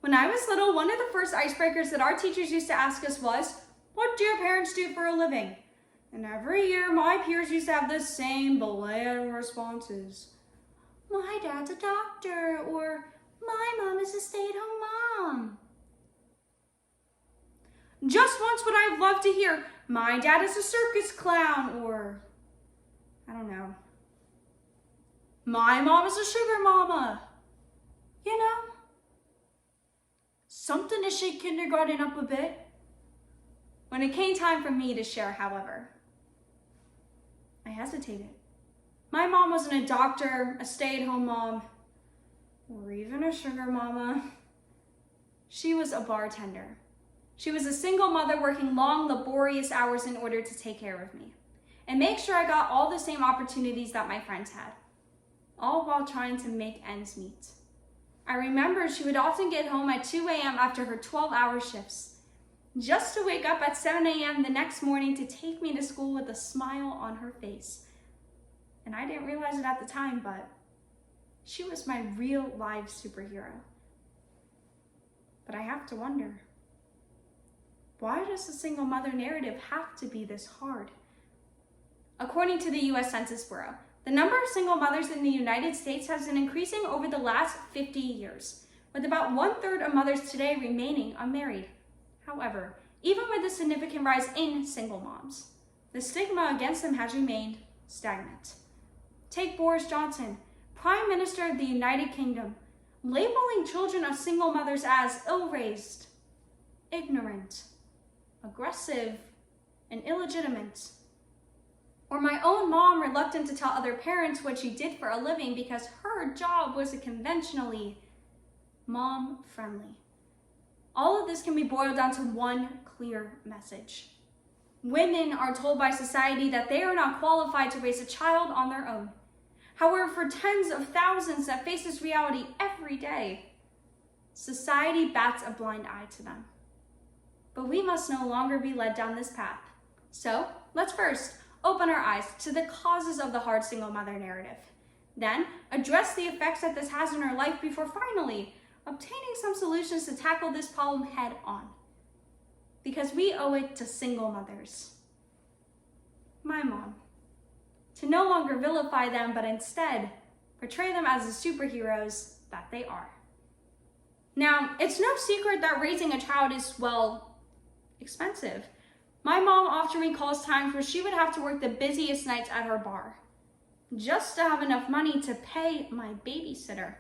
When I was little, one of the first icebreakers that our teachers used to ask us was, "What do your parents do for a living?" And every year, my peers used to have the same bland responses. "My dad's a doctor," or "My mom is a stay-at-home mom." Just once would I have loved to hear, "My dad is a circus clown," or, I don't know, "My mom is a sugar mama." You know, something to shake kindergarten up a bit. When it came time for me to share, however, I hesitated. My mom wasn't a doctor, a stay-at-home mom, or even a sugar mama. She was a bartender. She was a single mother working long, laborious hours in order to take care of me and make sure I got all the same opportunities that my friends had, all while trying to make ends meet. I remember she would often get home at 2 a.m. after her 12-hour shifts, just to wake up at 7 a.m. the next morning to take me to school with a smile on her face. And I didn't realize it at the time, but she was my real life superhero. But I have to wonder, why does the single mother narrative have to be this hard? According to the U.S. Census Bureau, the number of single mothers in the United States has been increasing over the last 50 years, with about 1/3 of mothers today remaining unmarried. However, even with a significant rise in single moms, the stigma against them has remained stagnant. Take Boris Johnson, Prime Minister of the United Kingdom, labeling children of single mothers as ill-raised, ignorant, aggressive, and illegitimate. Or my own mom reluctant to tell other parents what she did for a living because her job wasn't conventionally mom-friendly. All of this can be boiled down to one clear message. Women are told by society that they are not qualified to raise a child on their own. However, for tens of thousands that face this reality every day, society bats a blind eye to them. But we must no longer be led down this path. So let's first open our eyes to the causes of the hard single mother narrative. Then address the effects that this has in our life before finally obtaining some solutions to tackle this problem head on. Because we owe it to single mothers, my mom, to no longer vilify them, but instead portray them as the superheroes that they are. Now, it's no secret that raising a child is, well, expensive. My mom often recalls times where she would have to work the busiest nights at her bar just to have enough money to pay my babysitter.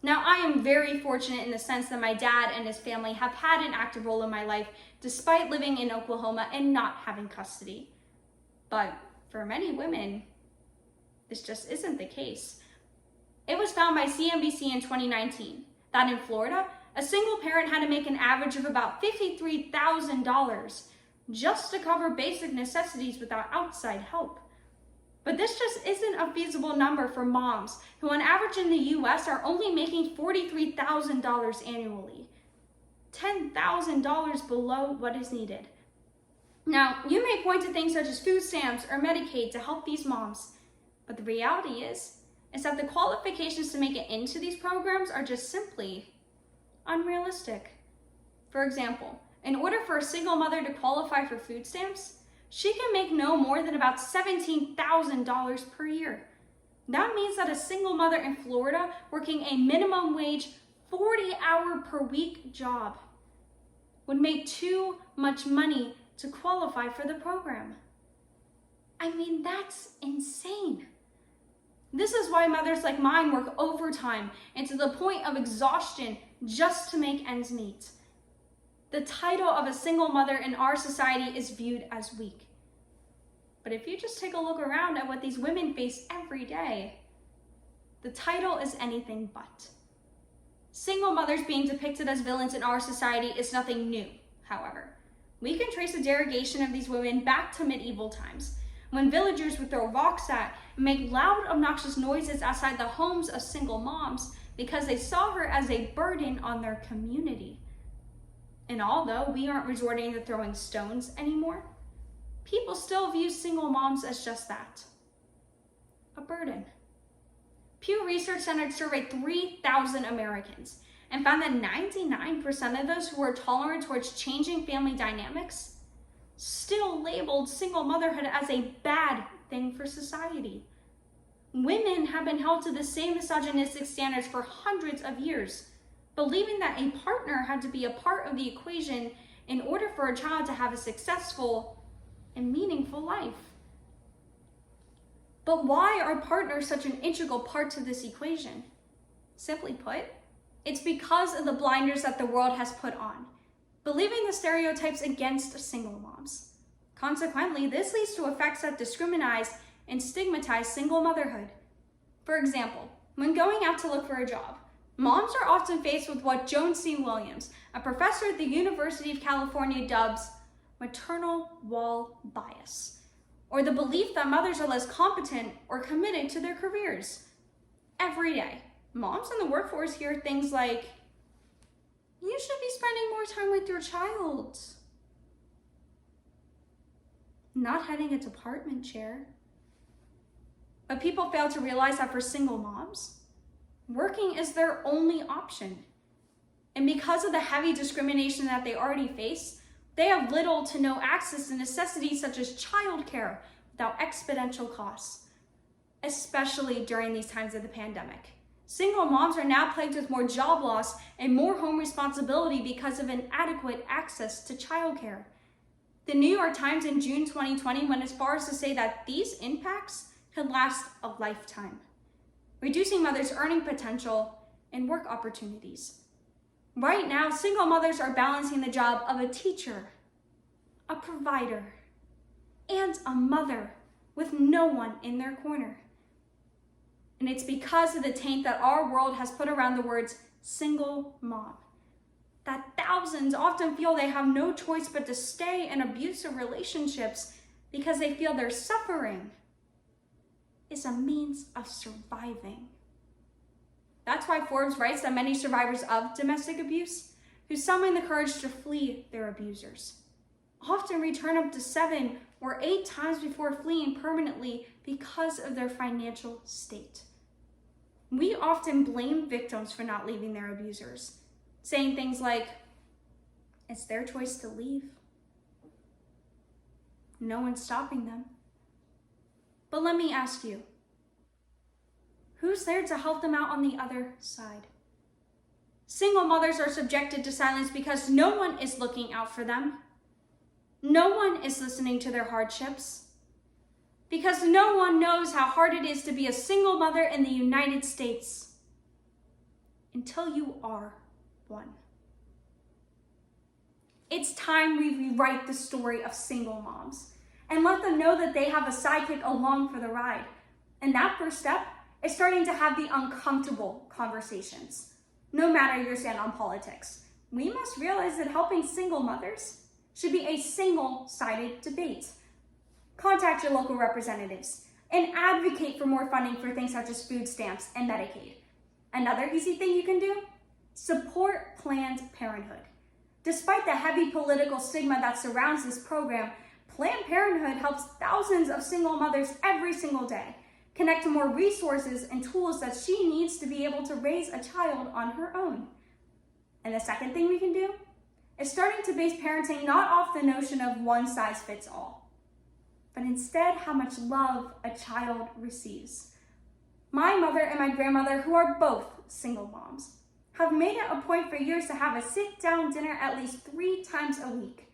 Now, I am very fortunate in the sense that my dad and his family have had an active role in my life despite living in Oklahoma and not having custody. But for many women, this just isn't the case. It was found by CNBC in 2019 that in Florida, a single parent had to make an average of about $53,000 just to cover basic necessities without outside help. But this just isn't a feasible number for moms who on average in the US are only making $43,000 annually, $10,000 below what is needed. Now, you may point to things such as food stamps or Medicaid to help these moms, but the reality is that the qualifications to make it into these programs are just simply unrealistic. For example, in order for a single mother to qualify for food stamps, she can make no more than about $17,000 per year. That means that a single mother in Florida working a minimum wage 40-hour per week job would make too much money to qualify for the program. I mean, that's insane. This is why mothers like mine work overtime and to the point of exhaustion just to make ends meet. The title of a single mother in our society is viewed as weak. But if you just take a look around at what these women face every day, the title is anything but. Single mothers being depicted as villains in our society is nothing new, however. We can trace a derogation of these women back to medieval times, when villagers would throw rocks at and make loud, obnoxious noises outside the homes of single moms because they saw her as a burden on their community. And although we aren't resorting to throwing stones anymore, people still view single moms as just that, a burden. Pew Research Center surveyed 3,000 Americans, and found that 99% of those who were tolerant towards changing family dynamics still labeled single motherhood as a bad thing for society. Women have been held to the same misogynistic standards for hundreds of years, believing that a partner had to be a part of the equation in order for a child to have a successful and meaningful life. But why are partners such an integral part to this equation? Simply put, it's because of the blinders that the world has put on, believing the stereotypes against single moms. Consequently, this leads to effects that discriminate and stigmatize single motherhood. For example, when going out to look for a job, moms are often faced with what Joan C. Williams, a professor at the University of California, dubs maternal wall bias, or the belief that mothers are less competent or committed to their careers. Every day, moms in the workforce hear things like, "You should be spending more time with your child," "not heading a department chair." But people fail to realize that for single moms, working is their only option. And because of the heavy discrimination that they already face, they have little to no access to necessities such as childcare without exponential costs, especially during these times of the pandemic. Single moms are now plagued with more job loss and more home responsibility because of inadequate access to childcare. The New York Times in June 2020 went as far as to say that these impacts could last a lifetime, reducing mothers' earning potential and work opportunities. Right now, single mothers are balancing the job of a teacher, a provider, and a mother with no one in their corner. And it's because of the taint that our world has put around the words single mom that thousands often feel they have no choice but to stay in abusive relationships because they feel their suffering is a means of surviving. That's why Forbes writes that many survivors of domestic abuse who summon the courage to flee their abusers often return up to 7 or 8 times before fleeing permanently because of their financial state. We often blame victims for not leaving their abusers, saying things like, "It's their choice to leave. No one's stopping them." But let me ask you, who's there to help them out on the other side? Single mothers are subjected to silence because no one is looking out for them. No one is listening to their hardships. Because no one knows how hard it is to be a single mother in the United States until you are one. It's time we rewrite the story of single moms and let them know that they have a sidekick along for the ride. And that first step is starting to have the uncomfortable conversations. No matter your stand on politics, we must realize that helping single mothers should be a single-sided debate. Contact your local representatives and advocate for more funding for things such as food stamps and Medicaid. Another easy thing you can do, support Planned Parenthood. Despite the heavy political stigma that surrounds this program, Planned Parenthood helps thousands of single mothers every single day connect to more resources and tools that she needs to be able to raise a child on her own. And the second thing we can do is starting to base parenting not off the notion of one size fits all, but instead how much love a child receives. My mother and my grandmother, who are both single moms, have made it a point for years to have a sit-down dinner at least 3 times a week,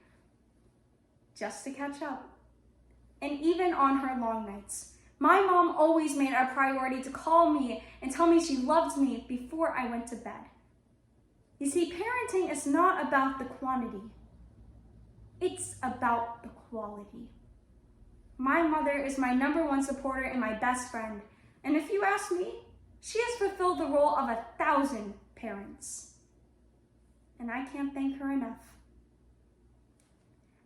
just to catch up. And even on her long nights, my mom always made it a priority to call me and tell me she loved me before I went to bed. You see, parenting is not about the quantity. It's about the quality. My mother is my #1 supporter and my best friend. And if you ask me, she has fulfilled the role of 1,000 parents. And I can't thank her enough.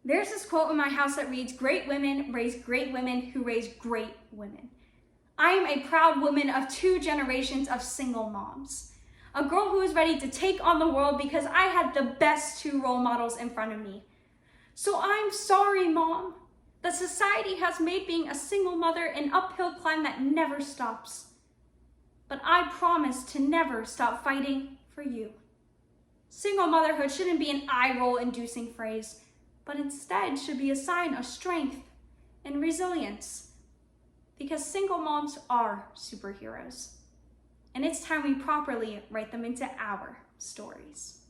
There's this quote in my house that reads, "Great women raise great women who raise great women." I am a proud woman of 2 generations of single moms. A girl who is ready to take on the world because I had the best 2 role models in front of me. So I'm sorry, Mom, that society has made being a single mother an uphill climb that never stops. But I promise to never stop fighting for you. Single motherhood shouldn't be an eye-roll inducing phrase, but instead should be a sign of strength and resilience. Because single moms are superheroes. And it's time we properly write them into our stories.